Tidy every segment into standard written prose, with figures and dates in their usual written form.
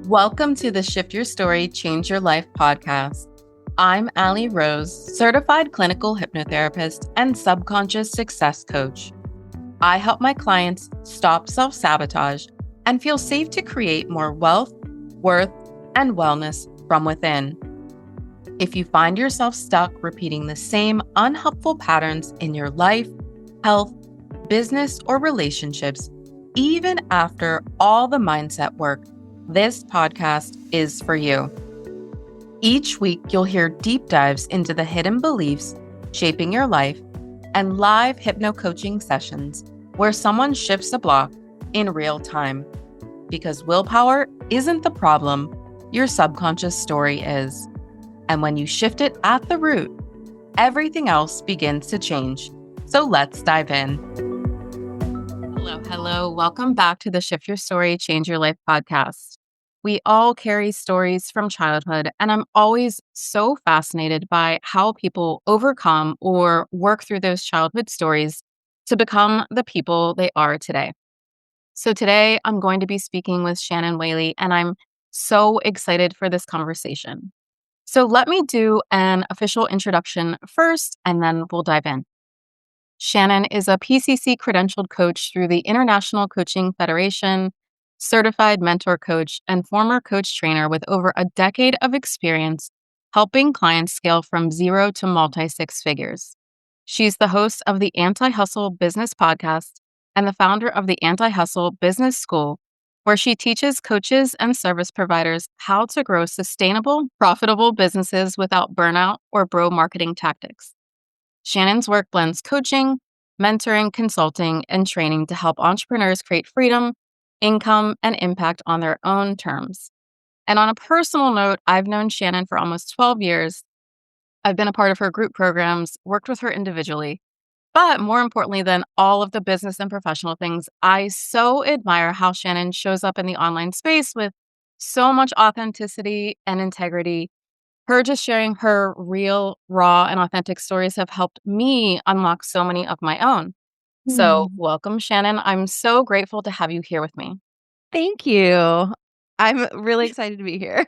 Welcome to the Shift Your Story, Change Your Life podcast. I'm Allie Rose, certified clinical hypnotherapist and subconscious success coach. I help my clients stop self-sabotage and feel safe to create more wealth, worth, and wellness from within. If you find yourself stuck repeating the same unhelpful patterns in your life, health, business, or relationships, even after all the mindset work, this podcast is for you. Each week, you'll hear deep dives into the hidden beliefs shaping your life and live hypno coaching sessions where someone shifts a block in real time. Because willpower isn't the problem, your subconscious story is. And when you shift it at the root, everything else begins to change. So let's dive in. Hello. Welcome back to the Shift Your Story, Change Your Life podcast. We all carry stories from childhood, and I'm always so fascinated by how people overcome or work through those childhood stories to become the people they are today. So today I'm going to be speaking with Shannon Whaley, and I'm so excited for this conversation. So let me do an official introduction first, and then we'll dive in. Shannon is a PCC credentialed coach through the International Coaching Federation, certified mentor coach, and former coach trainer with over a decade of experience helping clients scale from zero to multi-six figures. She's the host of the Anti-Hustle Business Podcast and the founder of the Anti-Hustle Business School, where she teaches coaches and service providers how to grow sustainable, profitable businesses without burnout or bro marketing tactics. Shannon's work blends coaching, mentoring, consulting, and training to help entrepreneurs create freedom, income, and impact on their own terms. And on a personal note, I've known Shannon for almost 12 years. I've been a part of her group programs, worked with her individually. But more importantly than all of the business and professional things, I so admire how Shannon shows up in the online space with so much authenticity and integrity. Her just sharing her real, raw, and authentic stories have helped me unlock so many of my own. So welcome, Shannon. I'm so grateful to have you here with me. Thank you. I'm really excited to be here.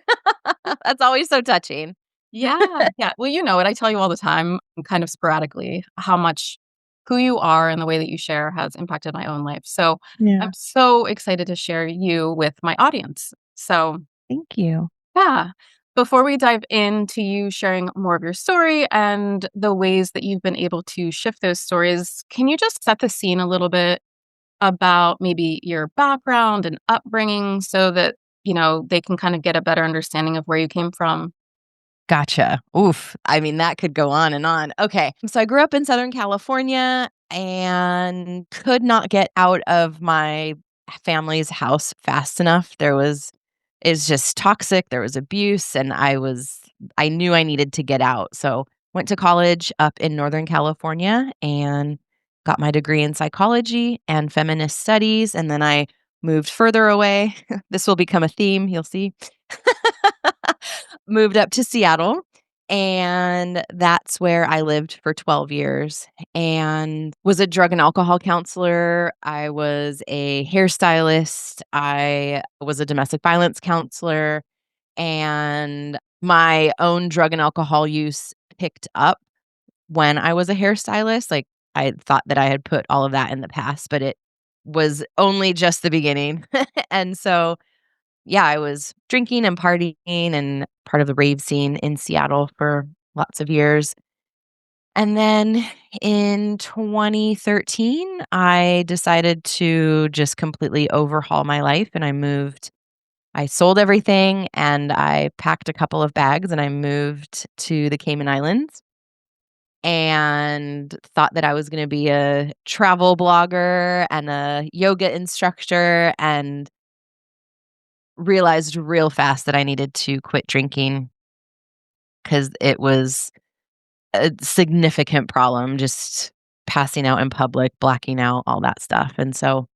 That's always so touching. Yeah. Well, you know it. I tell you all the time, kind of sporadically, how much who you are and the way that you share has impacted my own life. So Yeah. I'm so excited to share you with my audience. So Thank you. yeah. Before we dive into you sharing more of your story and the ways that you've been able to shift those stories, can you just set the scene a little bit about maybe your background and upbringing so that, they can kind of get a better understanding of where you came from? Gotcha. Oof. I mean, that could go on and on. Okay. So I grew up in Southern California and could not get out of my family's house fast enough. It's just toxic. There was abuse, and I knew I needed to get out. So went to college up in Northern California and got my degree in psychology and feminist studies. And then I moved further away. This will become a theme, you'll see. Moved up to Seattle, and that's where I lived for 12 years and was a drug and alcohol counselor. I was a hairstylist. I was a domestic violence counselor, and my own drug and alcohol use picked up when I was a hairstylist. Like, I thought that I had put all of that in the past, but it was only just the beginning. And so yeah, I was drinking and partying and part of the rave scene in Seattle for lots of years. And then in 2013, I decided to just completely overhaul my life, and I moved. I sold everything and I packed a couple of bags and I moved to the Cayman Islands and thought that I was going to be a travel blogger and a yoga instructor, and realized real fast that I needed to quit drinking because it was a significant problem, just passing out in public, blacking out, all that stuff. And so,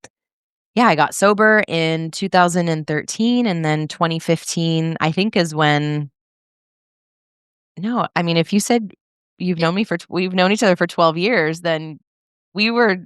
yeah, I got sober in 2013, and then 2015, I think, is when no, I mean, if you said we've known each other for 12 years, then we were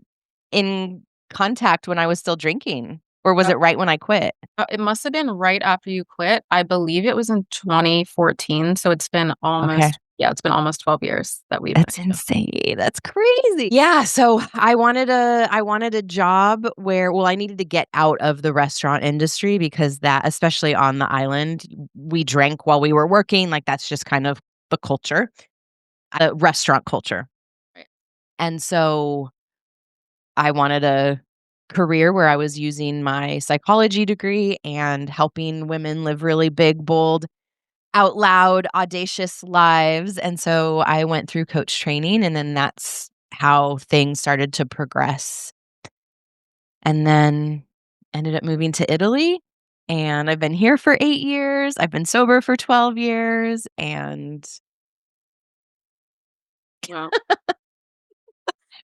in contact when I was still drinking. Or was Uh, it right when I quit? it must have been right after you quit. I believe it was in 2014, so it's been Okay. it's been almost 12 years that we've been That's insane. That's crazy. Yeah, so I wanted a job where well, I needed to get out of the restaurant industry because that especially on the island, we drank while we were working, like, that's just kind of the culture, restaurant culture. right. And so I wanted a career where I was using my psychology degree and helping women live really big, bold, out loud, audacious lives, and so I went through coach training, and then that's how things started to progress, and then ended up moving to Italy, and I've been here for 8 years, I've been sober for 12 years, and Wow.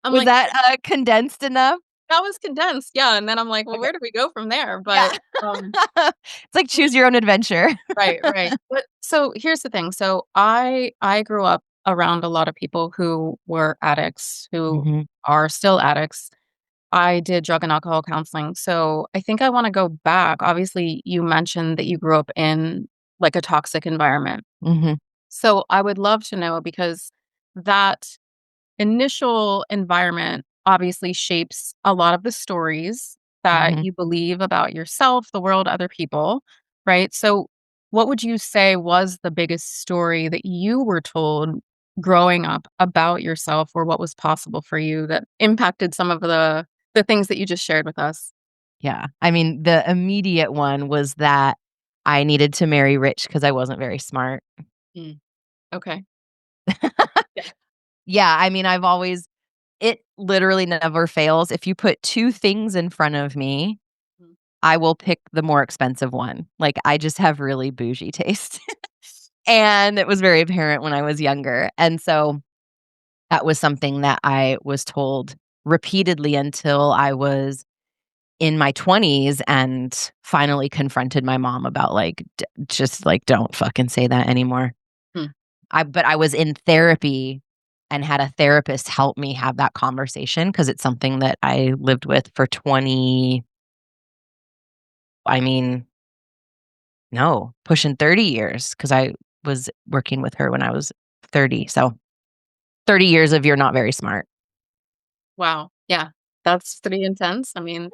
I'm was like, that, condensed enough? that was condensed, yeah, and then I'm like, "Well, Okay. where do we go from there?" Yeah. But, It's like choose your own adventure. right, right. But so here's the thing. So I grew up around a lot of people who were addicts, who Mhm, are still addicts. I did drug and alcohol counseling. So I think I want to go back. Obviously, you mentioned that you grew up in like a toxic environment. mhm, So I would love to know because that initial environment obviously shapes a lot of the stories that mhm. you believe about yourself, the world, other people, right? So, what would you say was the biggest story that you were told growing up about yourself or what was possible for you that impacted some of the things that you just shared with us? Yeah. I mean, the immediate one was that I needed to marry rich because I wasn't very smart. Mm, okay. Yeah. Yeah, I mean, I've always it literally never fails. If you put 2 things in front of me, Mm. I will pick the more expensive one. Like, I just have really bougie taste. And it was very apparent when I was younger. And so that was something that I was told repeatedly until I was in my 20s and finally confronted my mom about, like, just, like, "Don't fucking say that anymore." Mm. But I was in therapy and had a therapist help me have that conversation because it's something that I lived with for 20 I mean, no, pushing 30 years because I was working with her when I was 30, so 30 years of you're not very smart. Wow. Yeah. That's pretty intense. I mean,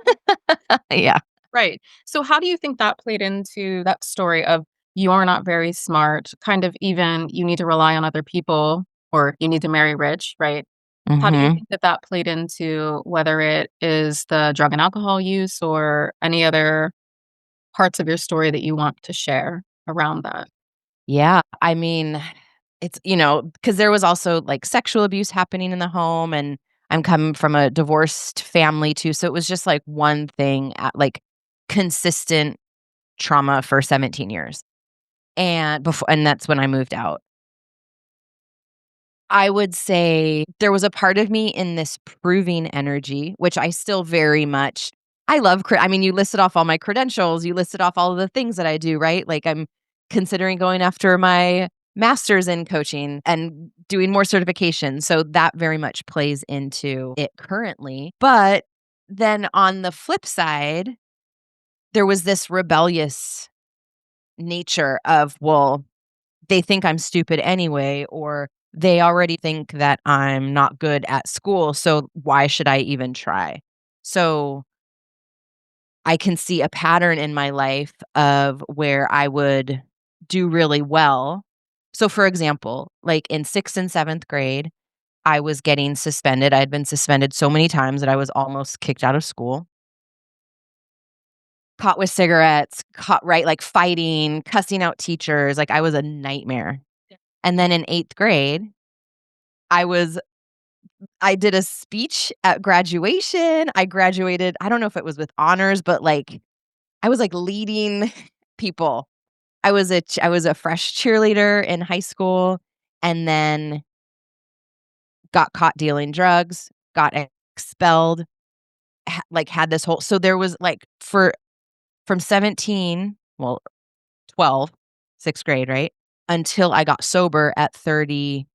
Yeah. right. So how do you think that played into that story of you're not very smart, kind of even you need to rely on other people or you need to marry rich, right? How do you Mhm. think that that played into whether it is the drug and alcohol use or any other parts of your story that you want to share around that? Yeah, I mean, it's because there was also, like, sexual abuse happening in the home, and I'm coming from a divorced family too, so it was just, like, one thing at like, consistent trauma for 17 years, and that's when I moved out. I would say there was a part of me in this proving energy, which I still very much I love I mean, you listed off all my credentials, you listed off all of the things that I do, right? Like, I'm considering going after my master's in coaching and doing more certifications, so that very much plays into it currently. But then on the flip side, there was this rebellious nature of, well, they think I'm stupid anyway, or they already think that I'm not good at school, so why should I even try? So I can see a pattern in my life of where I would do really well. So, for example, like in 6th and 7th grade, I was getting suspended. I had been suspended so many times that I was almost kicked out of school. Caught with cigarettes, caught right like fighting, cussing out teachers, like I was a nightmare. Yeah. And then in 8th grade, I was I did a speech at graduation. I graduated, I don't know if it was with honors, but, like, I was, like, leading people. I was a fresh cheerleader in high school and then got caught dealing drugs, got expelled, had this whole so there was, like, from 17 well, 12, 6th grade, right, until I got sober at 34,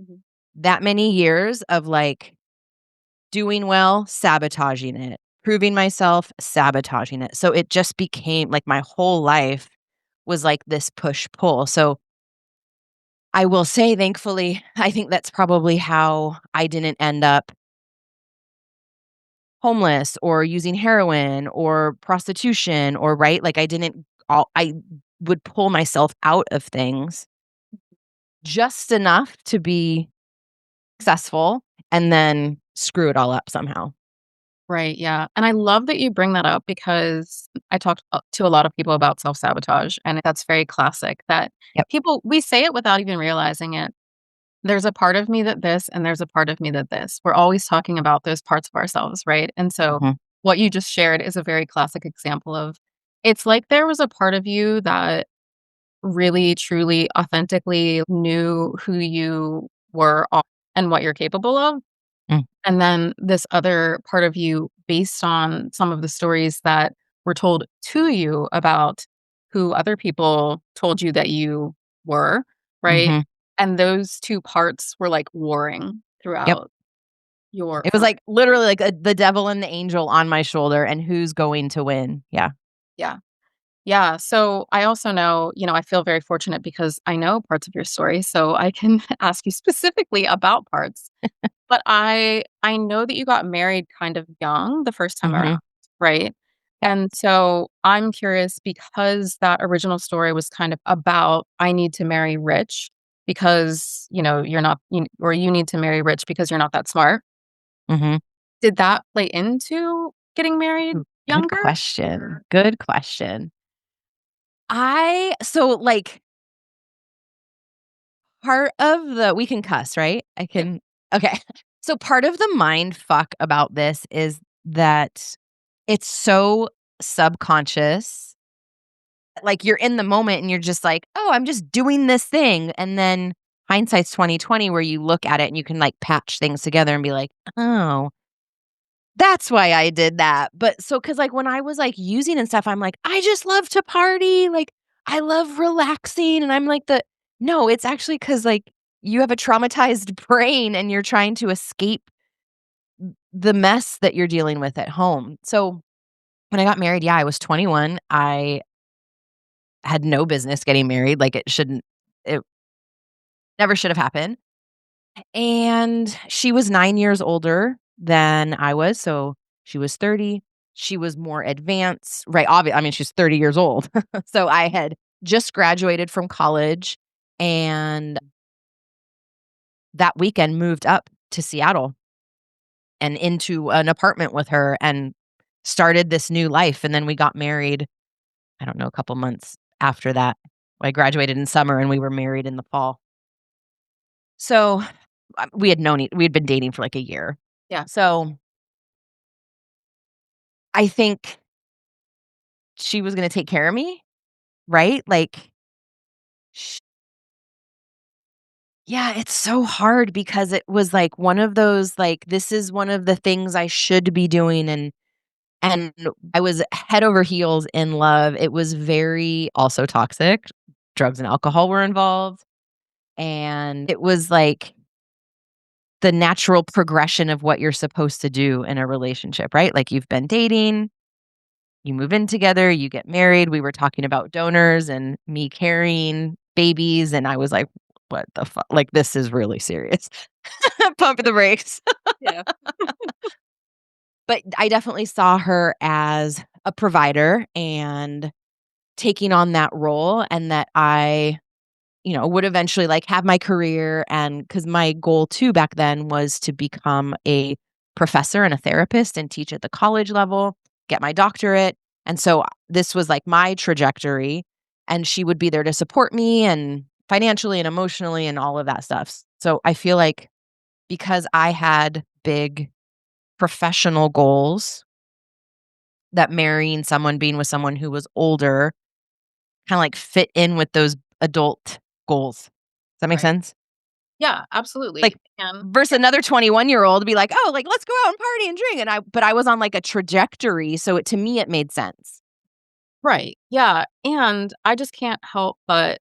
Mhm. that many years of, like, doing well, sabotaging it. proving myself, sabotaging it. So it just became like my whole life was like this push pull. So I will say, thankfully, I think that's probably how I didn't end up homeless or using heroin or prostitution or right. Like I would pull myself out of things just enough to be successful and then screw it all up somehow. Right, yeah, and I love that you bring that up because I talked to a lot of people about self-sabotage, and that's very classic that Yep. people we say it without even realizing it. There's a part of me that this, and there's a part of me that this. We're always talking about those parts of ourselves, right? And so Mhm. what you just shared is a very classic example of it's like there was a part of you that really, truly, authentically knew who you were and what you're capable of. Mm. And then this other part of you, based on some of the stories that were told to you about who other people told you that you were, right? Mhm. And those 2 parts were, like, warring Yep. throughout your It was like literally like the devil and the angel on my shoulder and who's going to win. Yeah. yeah. Yeah, so I also know, I feel very fortunate because I know parts of your story, so I can ask you specifically about parts. But I know that you got married kind of young the first time around, Mhm. right? Yep. And so I'm curious because that original story was kind of about I need to marry rich because, you're not or you need to marry rich because you're not that smart. Mhm. Did that play into getting married Good younger? question. Good question. I so, like, part of the we can cuss, right? I Yeah. can okay. So part of the mind fuck about this is that it's so subconscious. Like, you're in the moment and you're just like, "Oh, I'm just doing this thing." And then hindsight's 2020 where you look at it and you can, like, patch things together and be like, "Oh, that's why I did that." But so, cause like, when I was, like, using and stuff, I'm like, "I just love to party, like, I love relaxing," and I'm like no, it's actually cause, like, you have a traumatized brain and you're trying to escape the mess that you're dealing with at home. So, when I got married, yeah, I was 21. I had no business getting married, like, it never should have happened, and she was 9 years older than I was, so she was 30. She was more advanced, right, I mean, she's 30 years old. So, I had just graduated from college, and that weekend moved up to Seattle and into an apartment with her and started this new life, and then we got married, I don't know, a couple months after that. I graduated in summer, and we were married in the fall. So, we had been dating for, like, a year. Yeah. So, I think she was gonna take care of me, right? Like, sh yeah, it's so hard because it was, like, one of those, like, this is one of the things I should be doing, and I was head over heels in love. It was very also toxic. Drugs and alcohol were involved, and it was, like, the natural progression of what you're supposed to do in a relationship, right? Like, you've been dating, you move in together, you get married. We were talking about donors and me carrying babies, and I was like, "What the fuck? Like, this is really serious." Pump the brakes. Yeah. But I definitely saw her as a provider and taking on that role, and that I, would eventually, like, have my career. And because my goal too back then was to become a professor and a therapist and teach at the college level, get my doctorate, and so this was, like, my trajectory, and she would be there to support me and financially and emotionally and all of that stuff. So I feel like because I had big professional goals, that marrying someone, being with someone who was older, kinda, like, fit in with those adult goals. Does that make Right. sense? Yeah, Like, absolutely. And versus another 21-year-old be like, "Oh, like, let's go out and party and drink," and I was on, like, a trajectory, so to me, it made sense. right. Yeah. And I just can't help but,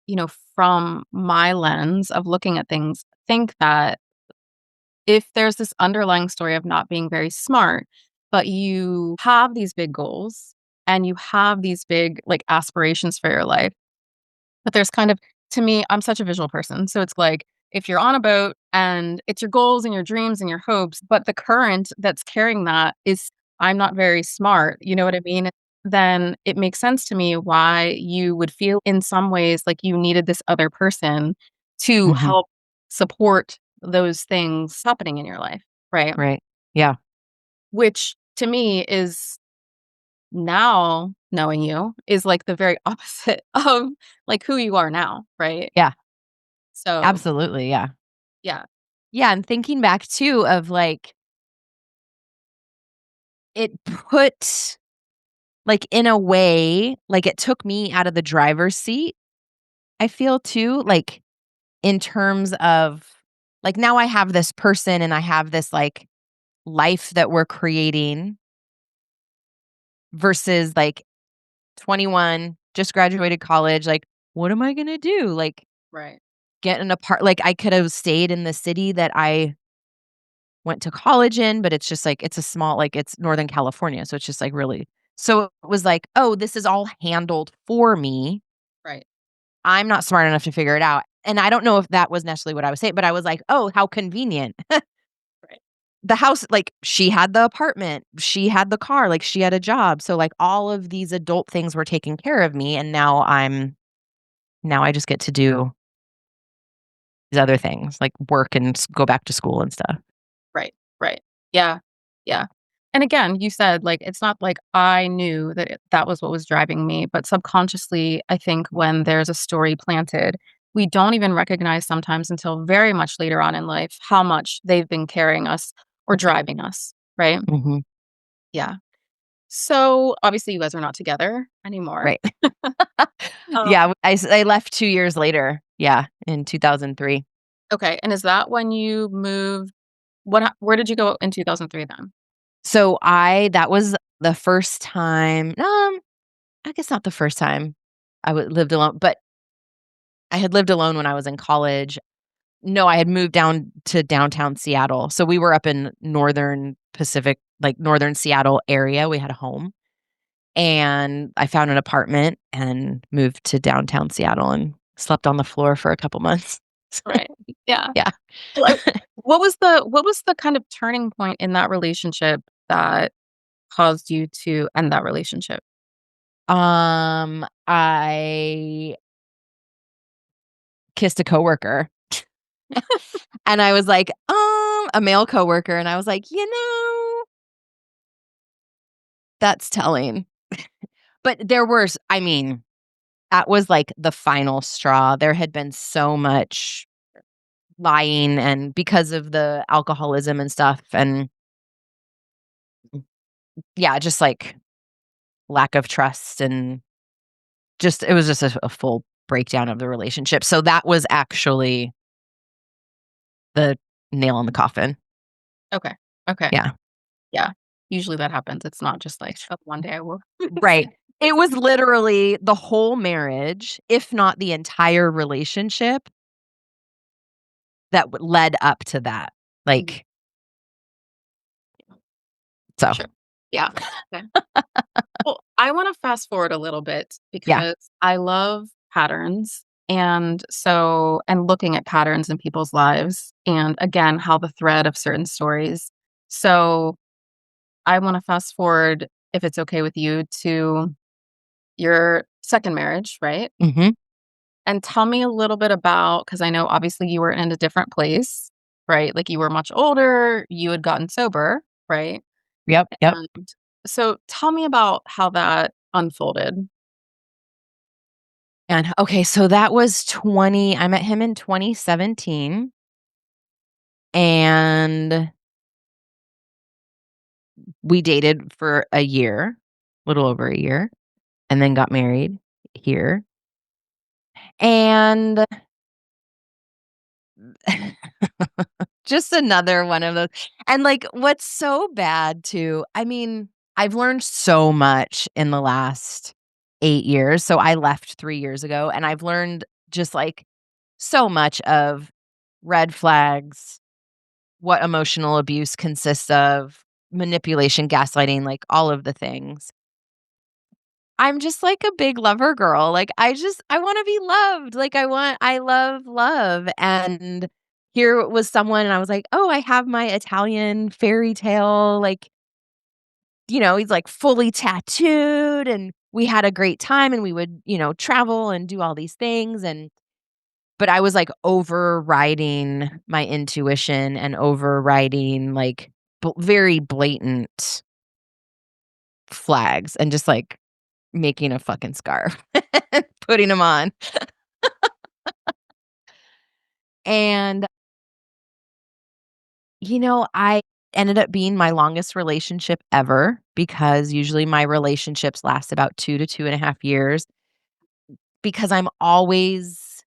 from my lens of looking at things, think that if there's this underlying story of not being very smart, but you have these big goals and you have these big, like, aspirations for your life. But there's kind of to me, I'm such a visual person, so it's like, if you're on a boat and it's your goals and your dreams and your hopes, but the current that's carrying that is I'm not very smart, you know what I mean? Then it makes sense to me why you would feel in some ways like you needed this other person to Mhm. help support those things happening in your life, right? Right. Yeah. Which to me is now knowing you is like the very opposite of like who you are now, right? Yeah. So, Absolutely, yeah. yeah, Yeah, and thinking back too of, like, it put like, in a way, like, it took me out of the driver's seat, I feel too, like, in terms of like, now I have this person and I have this, like, life that we're creating versus, like, 21, just graduated college, like, what am I gonna do? Like, right, get an apart like, I could have stayed in the city that I went to college in, but it's just, like, it's a small like, it's Northern California, so it's just, like, really so it was like, "Oh, this is all handled for me. right, I'm not smart enough to figure it out." And I don't know if that was necessarily what I was saying, but I was like, "Oh, how convenient." right, The house like, she had the apartment, she had the car, like, she had a job, so, like, all of these adult things were taking care of me, and now I just get to do these other things, like work and go back to school and stuff. right, right. Yeah, yeah. And again, you said, like, it's not like I knew that that was what was driving me, but subconsciously, I think when there's a story planted, we don't even recognize sometimes until very much later on in life how much they've been carrying us or driving us, right? Mhm. Yeah. So, obviously, you guys are not together anymore. Right. Um, Yeah, I left 2 years later. Yeah, in 2003. okay, and is that when you moved where did you go in 2003 then? So I that was the first time I guess not the first time lived alone, but I had lived alone when I was in college. No, I had moved down to downtown Seattle. So we were up in northern Pacific, like northern Seattle area. We had a home. And I found an apartment and moved to downtown Seattle and slept on the floor for a couple months. Right. Yeah. Yeah. Well, what was the kind of turning point in that relationship that caused you to end that relationship? I kissed a coworker and I was like, a male coworker. And I was like, that's telling. But I mean, that was like the final straw. There had been so much lying and because of the alcoholism and stuff. And yeah, just like lack of trust and just it was just a full breakdown of the relationship. So that was actually the nail in the coffin. Okay. Okay. Yeah. Yeah. Usually that happens. It's not just like, "Oh, one day I woke Right. It was literally the whole marriage, if not the entire relationship that led up to that. Mhm. Like, so Sure. Yeah. Okay. Well, I wanna fast forward a little bit yeah. because I love patterns, and looking at patterns in people's lives, and again, how the thread of certain stories. So, I wanna fast forward, if it's okay with you, to your 2nd marriage, right? Mhm. And tell me a little bit about because I know obviously you were in a different place, right? Like, you were much older, you had gotten sober, right? Yep, yep. And so tell me about how that unfolded. And okay, so that was I met him in 2017 and we dated for a year, little over a year, and then got married here. And just another one of those and, like, what's so bad too I mean, I've learned so much in the last 8 years, so I left 3 years ago, and I've learned just, like, so much of red flags, what emotional abuse consists of, manipulation, gaslighting, like all of the things. I'm just like a big lover girl. Like I want to be loved. I love love. And here was someone and I was like, "Oh, I have my Italian fairy tale like, he's like fully tattooed and we had a great time and we would, travel and do all these things and but I was like overriding my intuition and overriding like very blatant flags and just like making a fucking scarf, putting them on. And, I ended up being my longest relationship ever because usually my relationships last about 2 to 2.5 years because I'm always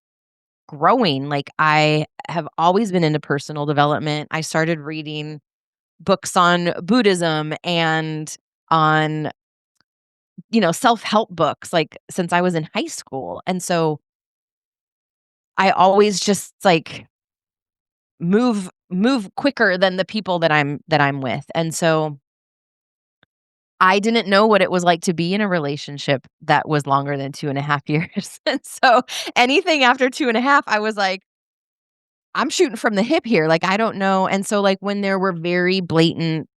growing. Like, I have always been into personal development. I started reading books on Buddhism and on, self-help books, like, since I was in high school. And so I always just, like, move quicker than the people that I'm with, and so I didn't know what it was like to be in a relationship that was longer than 2.5 years, and so anything after 2.5, I was like, "I'm shooting from the hip here, like, I don't know," and so, like, when there were very blatant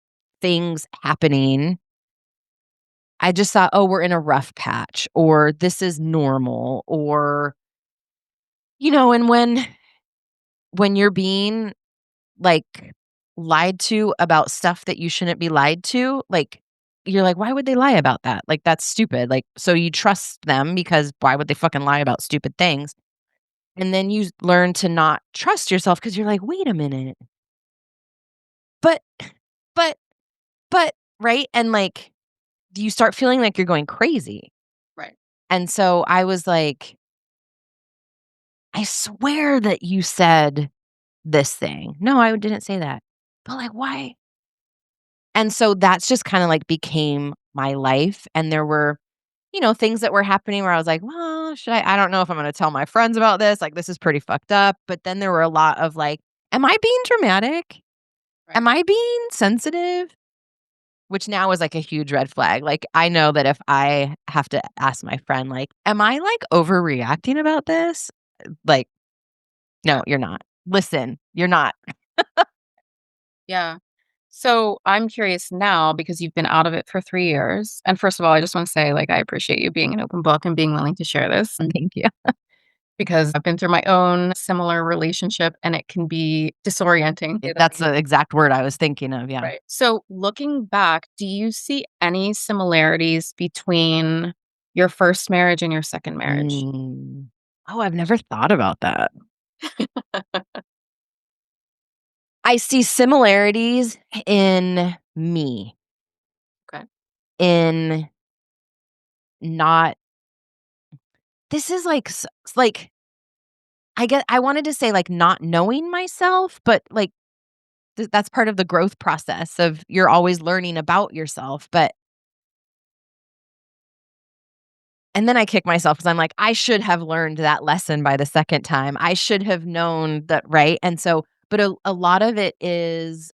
things happening, I just thought, "Oh, we're in a rough patch," or "This is normal," or, and when you're being like, lied to about stuff that you shouldn't be lied to, like, you're like, "Why would they lie about that?" Like, that's stupid, like, so you trust them because why would they fucking lie about stupid things? And then you learn to not trust yourself because 'cause you're like, "Wait a minute, but but but" right? And, like, you start feeling like you're going crazy. Right. And so I was like, "I swear that you said this thing." "No, I didn't say that." But, like, why? And so that's just kinda, like, became my life, and there were, things that were happening where I was like, "Well, should I don't know if I'm gonna tell my friends about this, like, this is pretty fucked up," but then there were a lot of, like, "Am I being dramatic? Right. Am I being sensitive?" Which now is, like, a huge red flag, like, I know that if I have to ask my friend, like, "Am I, like, overreacting about this?" Like, "No, Yeah. you're not. Listen, you're not." Yeah. So I'm curious now because you've been out of it for 3 years. And first of all, I just want to say, like, I appreciate you being an open book and being willing to share this. And Thank you. because I've been through my own similar relationship and it can be disorienting. That's the exact word I was thinking of, yeah. Right. So looking back, do you see any similarities between your first marriage and your second marriage? Mm. Oh, I've never thought about that. I see similarities in me, Okay. in not this is like like I get I wanted to say like not knowing myself, but like that's part of the growth process of you're always learning about yourself, but and then I kick myself because I'm like I should have learned that lesson by the second time. I should have known that, right? And so but a lot of it is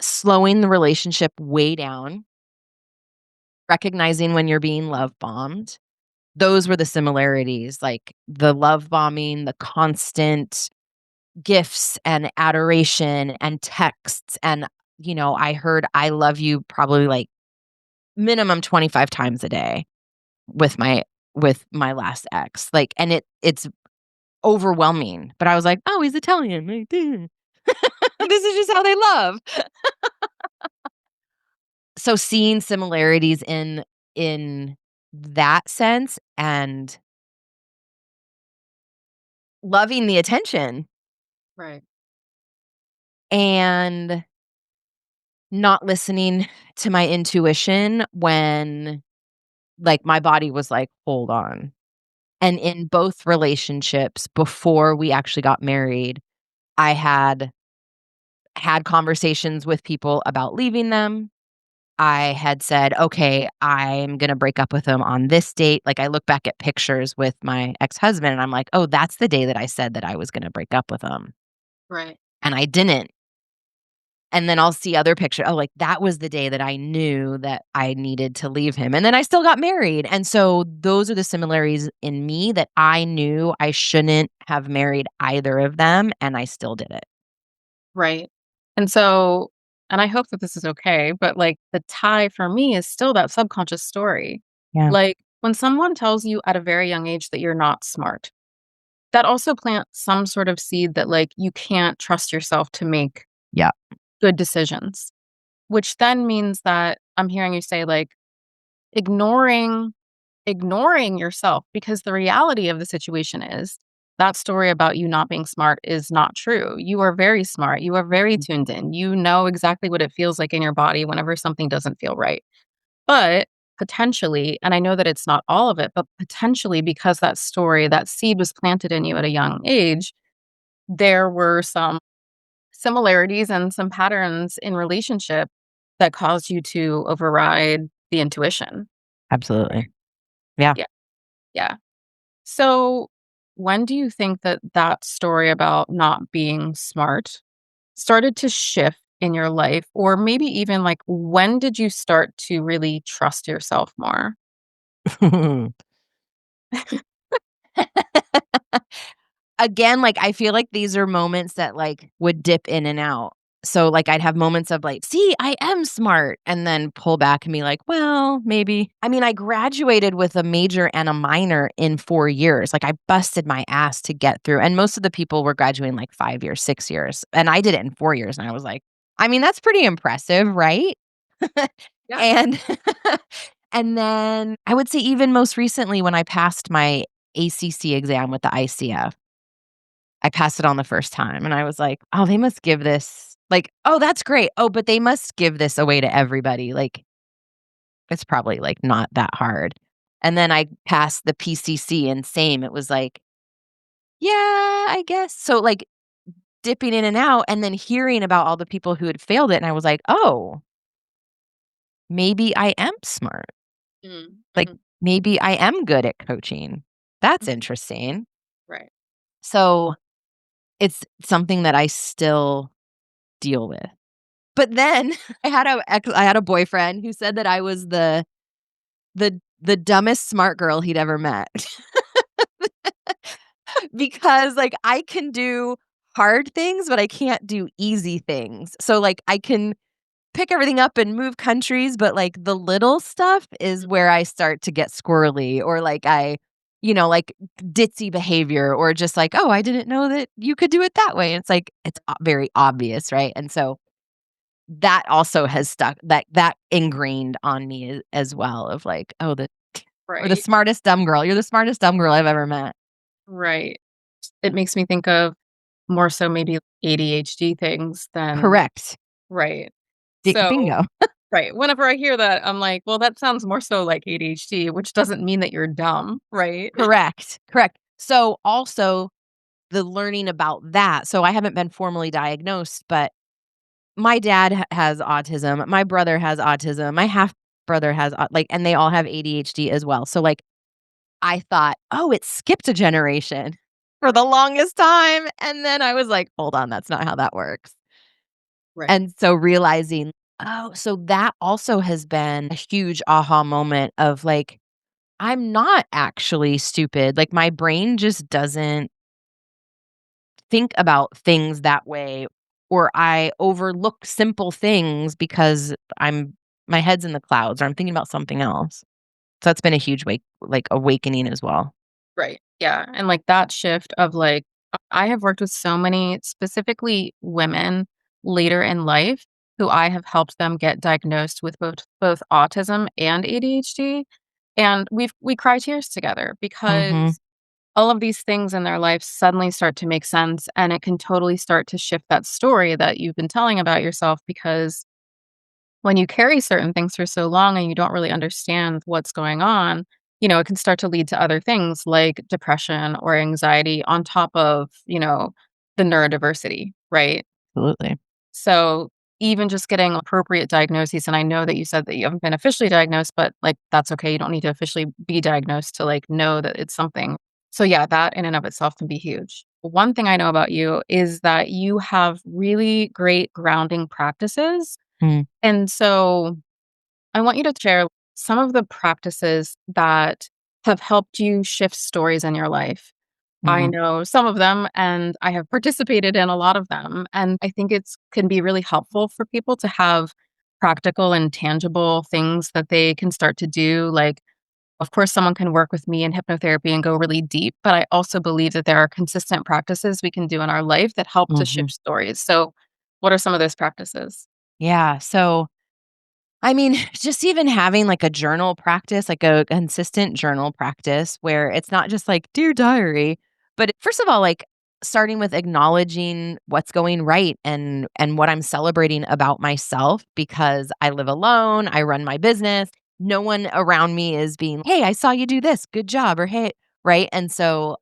slowing the relationship way down, recognizing when you're being love bombed. Those were the similarities, like the love bombing, the constant gifts and adoration and texts. And, I heard I love you probably like minimum 25 times a day with my last ex. Like, and it's overwhelming. But I was like, oh, he's Italian. Like, this is just how they love. So seeing similarities in that sense and loving the attention Right. and not listening to my intuition when, like, my body was like, "Hold on." And in both relationships before we actually got married, I had conversations with people about leaving them. I had said, "Okay, I'm gonna break up with him on this date." Like, I look back at pictures with my ex-husband and I'm like, "Oh, that's the day that I said that I was gonna break up with him." Right. And I didn't. And then I'll see other picture, oh, like, that was the day that I knew that I needed to leave him, and then I still got married, and so those are the similarities in me that I knew I shouldn't have married either of them, and I still did it. Right. And so, and I hope that this is okay, but like the tie for me is still that subconscious story. Yeah. Like when someone tells you at a very young age that you're not smart, that also plants some sort of seed that like you can't trust yourself to make Yeah. good decisions, which then means that I'm hearing you say like ignoring yourself, because the reality of the situation is that story about you not being smart is not true. You are very smart. You are very tuned in. You know exactly what it feels like in your body whenever something doesn't feel right. But potentially, and I know that it's not all of it, but potentially because that story, that seed was planted in you at a young age, there were some similarities and some patterns in relationship that caused you to override the intuition. Absolutely. Yeah. Yeah. Yeah. So, when do you think that that story about not being smart started to shift in your life? Or maybe even like, when did you start to really trust yourself more? Again, like, I feel like these are moments that, like, would dip in and out. So, like, I'd have moments of, like, "See, I am smart," and then pull back and be like, "Well, maybe." I mean, I graduated with a major and a minor in 4 years. Like, I busted my ass to get through, and most of the people were graduating, like, 5 years, 6 years, and I did it in 4 years, and I was like, I mean, that's pretty impressive, right? Yeah. And and then I would say even most recently when I passed my ACC exam with the ICF. I passed it on the first time, and I was like, "Oh, they must give this like, oh, that's great. Oh, but they must give this away to everybody, like, it's probably, like, not that hard." And then I passed the PCC and same, it was like, "Yeah, I guess." So, like, dipping in and out and then hearing about all the people who had failed it, and I was like, "Oh, maybe I am smart. Mm, Like, mhm, maybe I am good at coaching. That's mhm. interesting." Right. So, it's something that I still deal with. But then I had a boyfriend who said that I was the dumbest smart girl he'd ever met. Because, like, I can do hard things, but I can't do easy things. So, like, I can pick everything up and move countries, but, like, the little stuff is Mm, where I start to get squirrely or, like, like, ditzy behavior or just like, "Oh, I didn't know that you could do it that way." And it's like, it's o very obvious, right? And so that also has stuck that ingrained on me as well of like, "Oh, we're the right. smartest dumb girl. You're the smartest dumb girl I've ever met." Right. It makes me think of more so maybe ADHD things than Correct. right. So, Bingo. right. Whenever I hear that, I'm like, well, that sounds more so like ADHD, which doesn't mean that you're dumb, right? Correct, correct. So, also, the learning about that so I haven't been formally diagnosed, but my dad has autism, my brother has autism, my half brother has and they all have ADHD as well. So, like, I thought, "Oh, it skipped a generation," for the longest time, and then I was like, "Hold on, that's not how that works." Right. And so realizing, oh, so that also has been a huge aha moment of, like, I'm not actually stupid, like, my brain just doesn't think about things that way, or I overlook simple things because my head's in the clouds, or I'm thinking about something else. So that's been a huge awakening as well. Right. Yeah. And like that shift of like, I have worked with so many specifically women later in life who I have helped them get diagnosed with both autism and ADHD. And we cry tears together Mhm. because all of these things in their life suddenly start to make sense, and it can totally start to shift that story that you've been telling about yourself, because when you carry certain things for so long and you don't really understand what's going on, it can start to lead to other things like depression or anxiety on top of, the neurodiversity, right? Absolutely. So even just getting appropriate diagnoses, and I know that you said that you haven't been officially diagnosed, but like that's okay. You don't need to officially be diagnosed to like know that it's something. So yeah, that in and of itself can be huge. one thing I know about you is that you have really great grounding practices. Mm, And so I want you to share some of the practices that have helped you shift stories in your life. I mhm, know some of them and I have participated in a lot of them. And I think it's can be really helpful for people to have practical and tangible things that they can start to do. Like, of course, someone can work with me in hypnotherapy and go really deep, but I also believe that there are consistent practices we can do in our life that help to mhm. shift stories. So, what are some of those practices? Yeah, so I mean, just even having like a journal practice, like a consistent journal practice where it's not just like dear diary, but first of all, like starting with acknowledging what's going right and what I'm celebrating about myself because I live alone, I run my business. No one around me is being, "Hey, I saw you do this. Good job." Or, "Hey," right? And so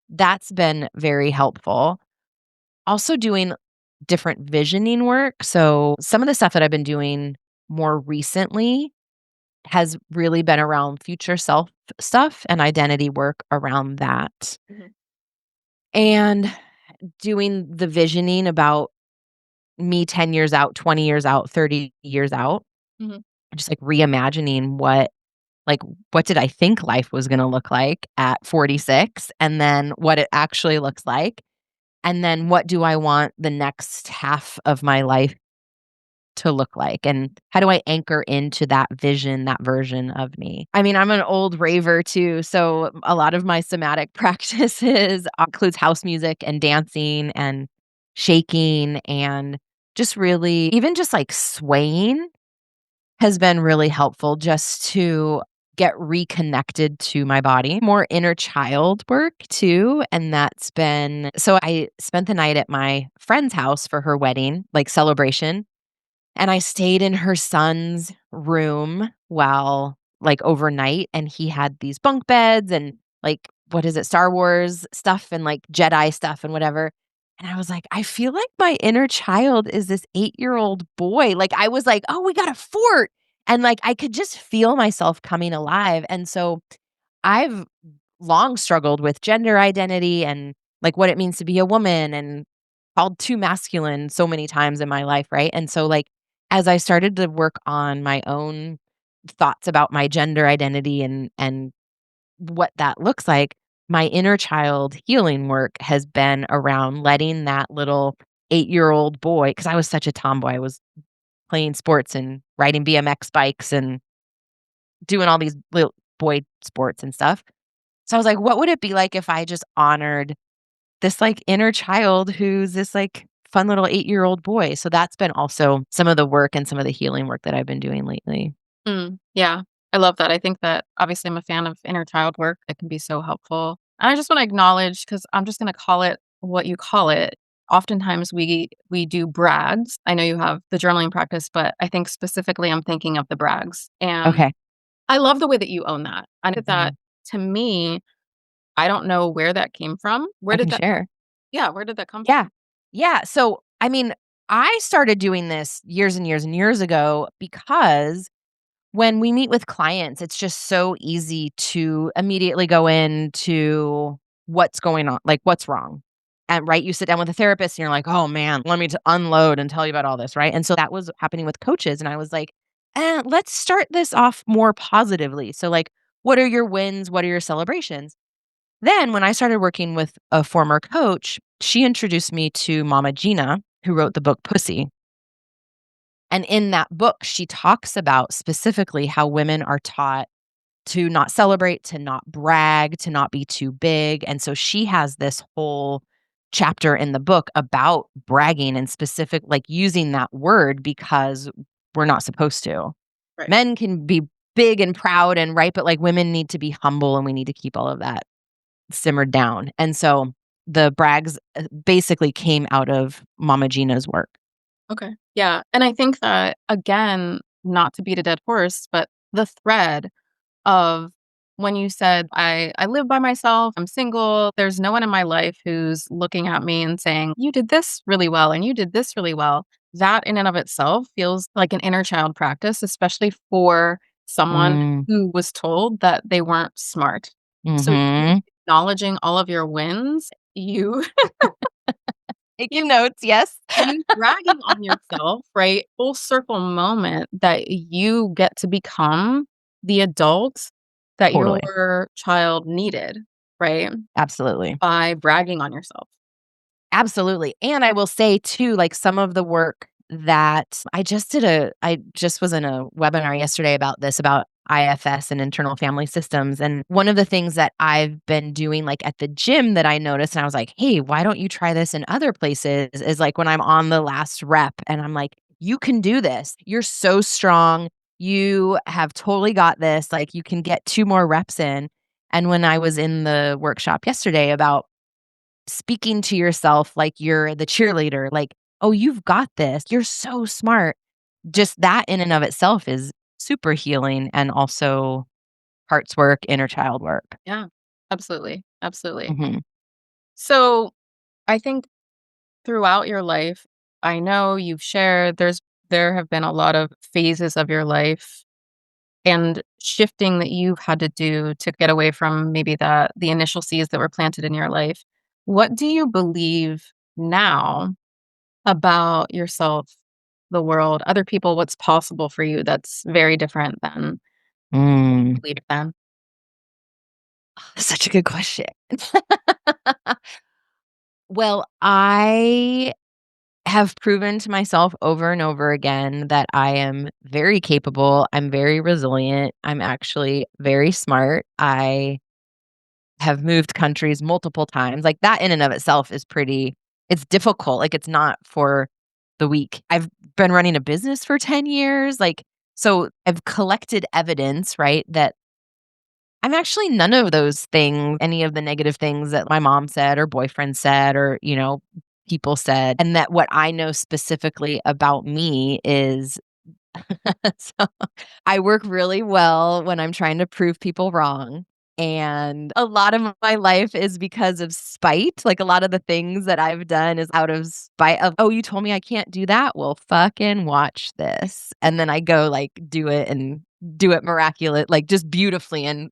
that's been very helpful. Also doing different visioning work. So some of the stuff that I've been doing more recently has really been around future self stuff and identity work around that. Mhm, And doing the visioning about me 10 years out, 20 years out, 30 years out, mhm, just like reimagining like what did I think life was going to look like at 46 and then what it actually looks like and then what do I want the next half of my life to look like? And how do I anchor into that vision, that version of me? I mean, I'm an old raver too. So a lot of my somatic practices includes house music and dancing and shaking and just really, even just like swaying has been really helpful just to get reconnected to my body. More inner child work too. And that's been so I spent the night at my friend's house for her wedding, like celebration. And I stayed in her son's room while like overnight and he had these bunk beds and like what is it, Star Wars stuff and like Jedi stuff and whatever. And I was like, I feel like my inner child is this 8-year-old boy. Like I was like, oh, we got a fort. And like I could just feel myself coming alive. And so I've long struggled with gender identity and like what it means to be a woman and called too masculine so many times in my life, right? And so like as I started to work on my own thoughts about my gender identity and what that looks like, my inner child healing work has been around letting that little 8-year-old boy because I was such a tomboy. I was playing sports and riding BMX bikes and doing all these little boy sports and stuff. So I was like, what would it be like if I just honored this, like, inner child who's this, like, fun little 8-year-old boy? So that's been also some of the work and some of the healing work that I've been doing lately. yeah, I love that. I think that obviously I'm a fan of inner child work that can be so helpful. And I just want to acknowledge because I'm just going to call it what you call it. Oftentimes we do brags. I know you have the journaling practice, but I think specifically I'm thinking of the brags. And Okay. I love the way that you own that. I think that Mhm. to me, I don't know where that came from. Where I did can that share. Yeah, where did that come Yeah. from? Yeah, so, I mean, I started doing this years and years and years ago because when we meet with clients, it's just so easy to immediately go into what's going on, like what's wrong. And right, you sit down with a therapist and you're like, "Oh man, let me to unload and tell you about all this," right? And so that was happening with coaches and I was like, let's start this off more positively." So like, what are your wins? What are your celebrations? Then when I started working with a former coach, she introduced me to Mama Gina, who wrote the book Pussy. And in that book, she talks about specifically how women are taught to not celebrate, to not brag, to not be too big. And so she has this whole chapter in the book about bragging and specific, like using that word because we're not supposed to. Right. Men can be big and proud and right, but like women need to be humble and we need to keep all of that simmered down. And so the brags basically came out of Mama Gina's work. Okay. Yeah. And I think that again, not to beat a dead horse, but the thread of when you said, I live by myself, I'm single, there's no one in my life who's looking at me and saying, you did this really well and you did this really well. That in and of itself feels like an inner child practice, especially for someone Mm, who was told that they weren't smart. So mhm. acknowledging all of your wins you Taking notes, yes. you bragging on yourself, right? Full circle moment that you get to become the adult that Totally. your child needed, right? Absolutely. By bragging on yourself. Absolutely, and I will say too, like, some of the work that I just was in a webinar yesterday about this, about IFS and internal family systems, and one of the things that I've been doing, like, at the gym that I noticed, and I was like, "Hey, why don't you try this in other places?" Is, like, when I'm on the last rep and I'm like, "You can do this. You're so strong. You have totally got this, like, you can get 2 more reps in." And when I was in the workshop yesterday about speaking to yourself like you're the cheerleader, like, "Oh, you've got this. You're so smart." Just that in and of itself is super healing and also heart's work, inner child work. Yeah, absolutely. Absolutely. Mhm. So I think throughout your life, I know you've shared there have been a lot of phases of your life and shifting that you've had to do to get away from maybe the initial seeds that were planted in your life. What do you believe now about yourself, the world, other people, what's possible for you that's very different than Mm. you believed then? Such a good question. Well, I have proven to myself over and over again that I am very capable, I'm very resilient, I'm actually very smart. I have moved countries multiple times, like, that in and of itself is pretty it's difficult, like, it's not for the weak. I've been running a business for 10 years, like, so I've collected evidence, right, that I'm actually none of those things, any of the negative things that my mom said or boyfriend said or, people said, and that what I know specifically about me is so I work really well when I'm trying to prove people wrong, and a lot of my life is because of spite, like, a lot of the things that I've done is out of spite of, "Oh, you told me I can't do that? Well, fucking watch this," and then I go, like, do it and do it miraculous like, just beautifully and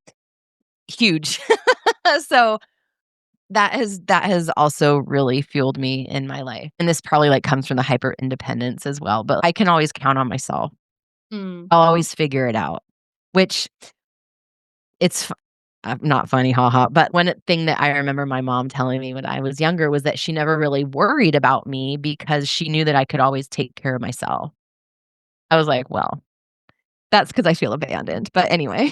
huge. So, that has also really fueled me in my life, and this probably, like, comes from the hyper independence as well, but I can always count on myself. Mm. I'll always figure it out, which it's not funny, haha, but one thing that I remember my mom telling me when I was younger was that she never really worried about me because she knew that I could always take care of myself. I was like, "Well, that's because I feel abandoned," but anyway.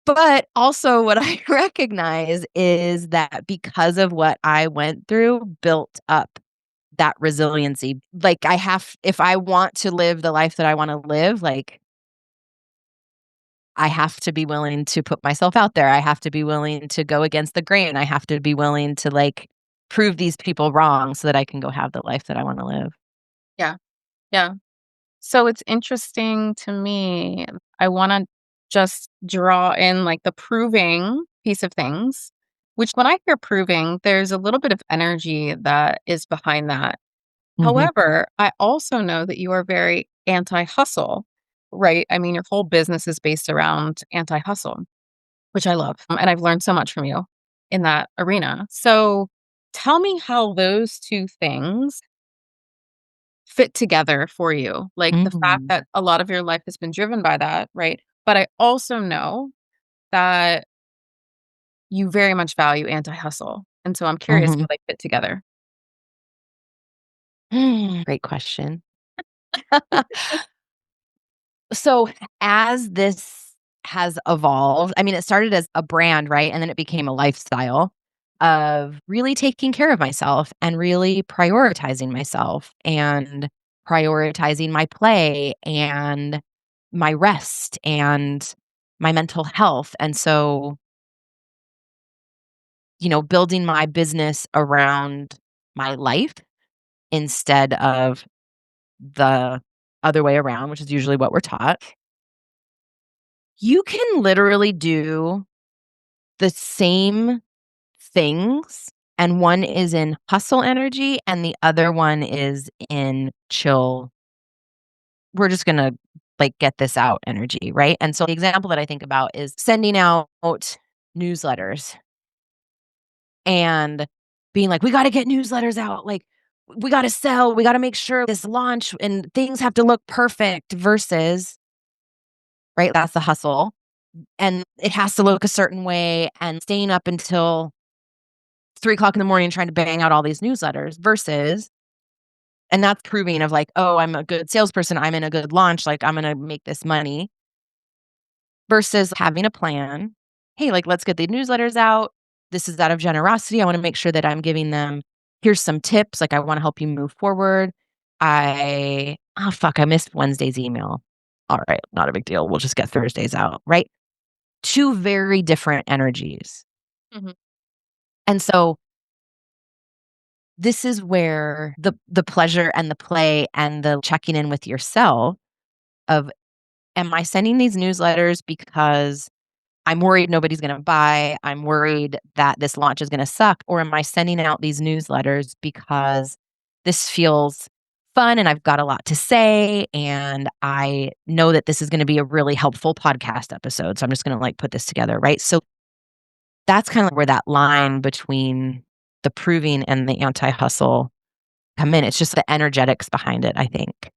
But also what I recognize is that because of what I went through built up that resiliency. Like, if I want to live the life that I wanna live, like, I have to be willing to put myself out there. I have to be willing to go against the grain. I have to be willing to, like, prove these people wrong so that I can go have the life that I wanna live. Yeah, yeah. So it's interesting to me. I want to just draw in like the proving piece of things, which when I hear proving, there's a little bit of energy that is behind that. Mhm, However, I also know that you are very anti hustle, right? I mean, your whole business is based around anti hustle, which I love. And I've learned so much from you in that arena. So tell me how those two things fit together for you, like, the fact mhm, that a lot of your life has been driven by that, right? But I also know that you very much value anti-hustle, and so I'm curious how mhm. they fit together. Great question. So, as this has evolved, I mean, it started as a brand, right? And then it became a lifestyle of really taking care of myself and really prioritizing myself and prioritizing my play and my rest and my mental health. And so, building my business around my life instead of the other way around, which is usually what we're taught. You can literally do the same things, and one is in hustle energy and the other one is in chill, "We're just gonna, like, get this out" energy, right? And so the example that I think about is sending out newsletters and being like, "We gotta get newsletters out, like, we gotta sell, we gotta make sure this launch and things have to look perfect," versus, right, that's the hustle, and it has to look a certain way and staying up until 3 o'clock in the morning trying to bang out all these newsletters versus and that's proving of like, "Oh, I'm a good salesperson, I'm in a good launch, like, I'm gonna make this money," versus having a plan. "Hey, like, let's get the newsletters out. This is out of generosity. I wanna make sure that I'm giving them here's some tips, like, I wanna help you move forward. Fuck, I missed Wednesday's email. Alright, not a big deal. We'll just get Thursday's out," right? 2 very different energies. Mhm. And so this is where the pleasure and the play and the checking in with yourself of, "Am I sending these newsletters because I'm worried nobody's gonna buy. I'm worried that this launch is gonna suck, or am I sending out these newsletters because this feels fun and I've got a lot to say and I know that this is gonna be a really helpful podcast episode, so I'm just gonna, like, put this together," right? So that's kinda where that line between the proving and the anti-hustle come in. It's just the energetics behind it, I think.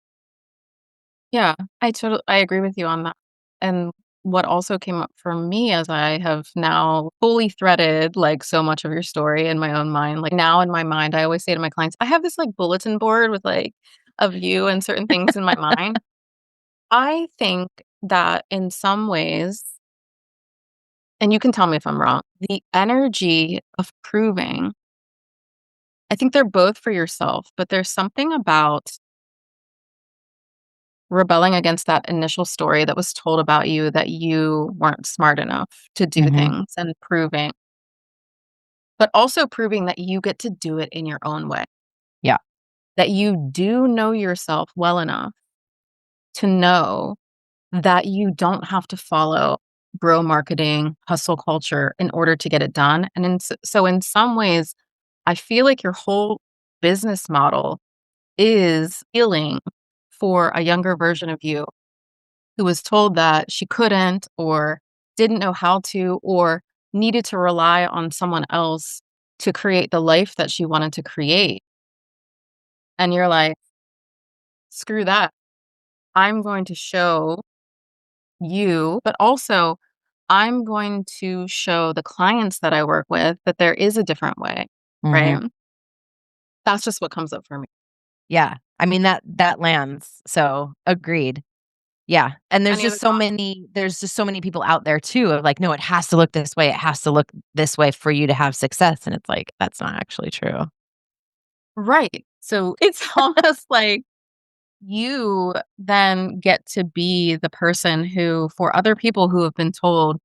Yeah, I agree with you on that. And what also came up for me as I have now fully threaded like so much of your story in my own mind. Like now in my mind, I always say to my clients, I have this like bulletin board with like of you and certain things in my mind. I think that in some ways, and you can tell me if I'm wrong, the energy of proving, I think they're both for yourself, but there's something about rebelling against that initial story that was told about you that you weren't smart enough to do Mhm. things and proving, but also proving that you get to do it in your own way, Yeah. that you do know yourself well enough to know that you don't have to follow bro marketing, hustle culture in order to get it done. And so in some ways, I feel like your whole business model is healing for a younger version of you who was told that she couldn't or didn't know how to or needed to rely on someone else to create the life that she wanted to create. And you're like, screw that. I'm going to show you, but also I'm going to show the clients that I work with that there is a different way, right? Mhm. That's just what comes up for me. Yeah. I mean, that lands, so agreed. Yeah, and Any other thoughts? there's just so many people out there too of like, "No, it has to look this way, it has to look this way for you to have success," and it's like, that's not actually true. Right. So it's almost like you then get to be the person who, for other people who have been told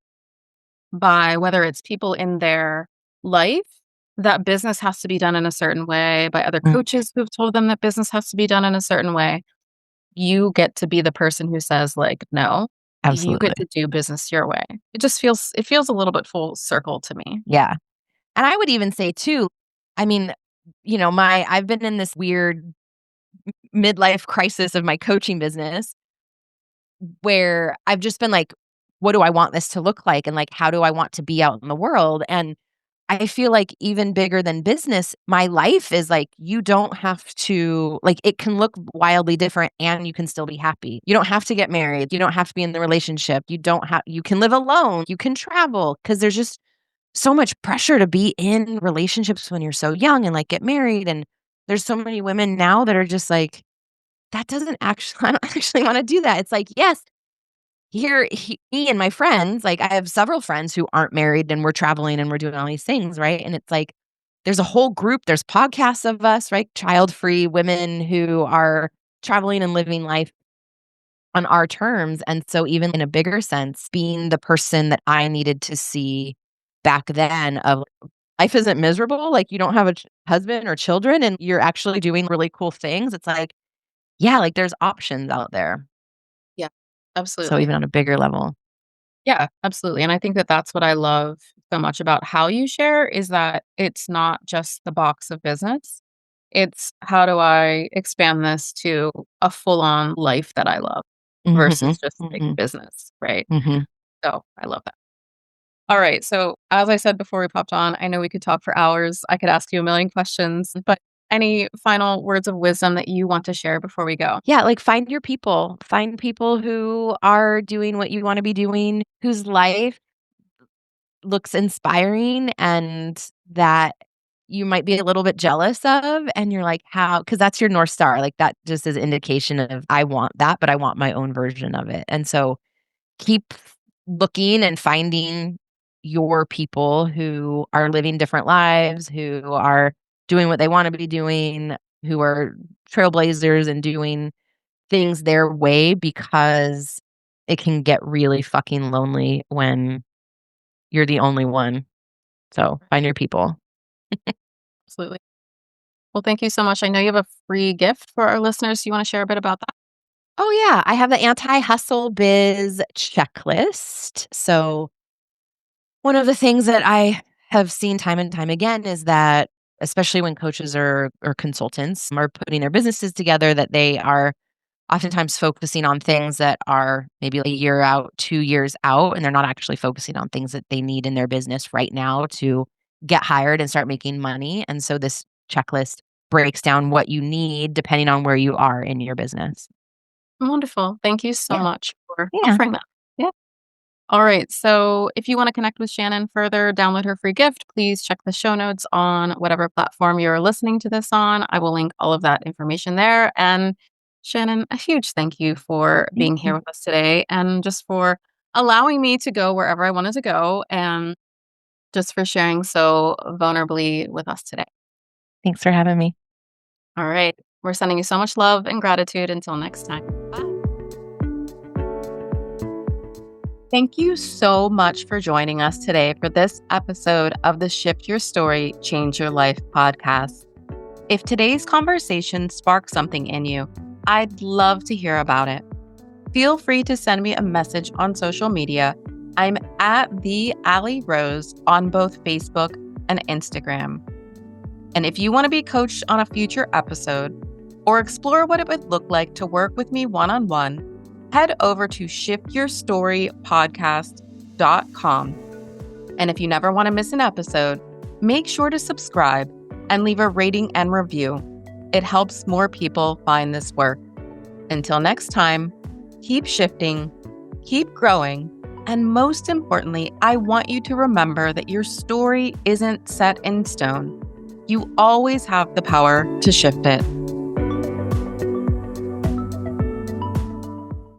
by whether it's people in their life that business has to be done in a certain way, by other Mm, coaches who've told them that business has to be done in a certain way, you get to be the person who says, like, no, you get absolutely. to do business your way. It feels a little bit full circle to me. Yeah, and I would even say too, I mean, I've been in this weird midlife crisis of my coaching business where I've just been like, "What do I want this to look like?" And, like, "How do I want to be out in the world?" And I feel like even bigger than business, my life is like, you don't have to like, it can look wildly different and you can still be happy. You don't have to get married. You don't have to be in the relationship. You can live alone. You can travel because there's just so much pressure to be in relationships when you're so young and like get married. And there's so many women now that are just like, that doesn't actually, I don't actually want to do that. It's like, yes, me and my friends, like, I have several friends who aren't married and we're traveling and we're doing all these things, right? And it's like, there's a whole group, there's podcasts of us, right? Child-free women who are traveling and living life on our terms. And so even in a bigger sense, being the person that I needed to see back then of life isn't miserable, like, you don't have a husband or children and you're actually doing really cool things. It's like, yeah, like, there's options out there. Yeah, So absolutely. even on a bigger level. Yeah, absolutely. And I think that that's what I love so much about how you share is that it's not just the box of business. It's how do I expand this to a full on life that I love Mhm, versus just like mhm. business, right? Mhm. So I love that. All right. So, as I said before we popped on, I know we could talk for hours. I could ask you a million questions, but any final words of wisdom that you want to share before we go? Yeah, like, find your people. Find people who are doing what you wanna be doing, whose life looks inspiring and that you might be a little bit jealous of, and you're like, "How?" Because that's your North Star, like, that just is indication of, "I want that, but I want my own version of it." And so, keep looking and finding your people who are living different lives, who are doing what they wanna be doing, who are trailblazers and doing things their way because it can get really fucking lonely when you're the only one. So, find your people. Absolutely. Well, thank you so much. I know you have a free gift for our listeners. You want to share a bit about that? Oh, yeah, I have the anti-hustle biz checklist. So, one of the things that I have seen time and time again is that, especially when coaches or consultants are putting their businesses together, that they are oftentimes focusing on things that are maybe like a year out, 2 years out, and they're not actually focusing on things that they need in their business right now to get hired and start making money. And so this checklist breaks down what you need depending on where you are in your business. Wonderful. Thank you so Yeah. much for Yeah. offering that. Yeah. All right. So if you want to connect with Shannon further, download her free gift, please check the show notes on whatever platform you're listening to this on. I will link all of that information there. And Shannon, a huge thank you for Thank being here you. with us today and just for allowing me to go wherever I wanted to go and just for sharing so vulnerably with us today. Thanks for having me. All right. We're sending you so much love and gratitude. Until next time. Bye. Thank you so much for joining us today for this episode of the Shift Your Story, Change Your Life podcast. If today's conversation sparked something in you, I'd love to hear about it. Feel free to send me a message on social media. I'm at the Allie Rose on both Facebook and Instagram. And if you want to be coached on a future episode or explore what it would look like to work with me one-on-one, head over to shiftyourstorypodcast.com. And if you never want to miss an episode, make sure to subscribe and leave a rating and review. It helps more people find this work. Until next time, keep shifting, keep growing, and most importantly, I want you to remember that your story isn't set in stone. You always have the power to shift it.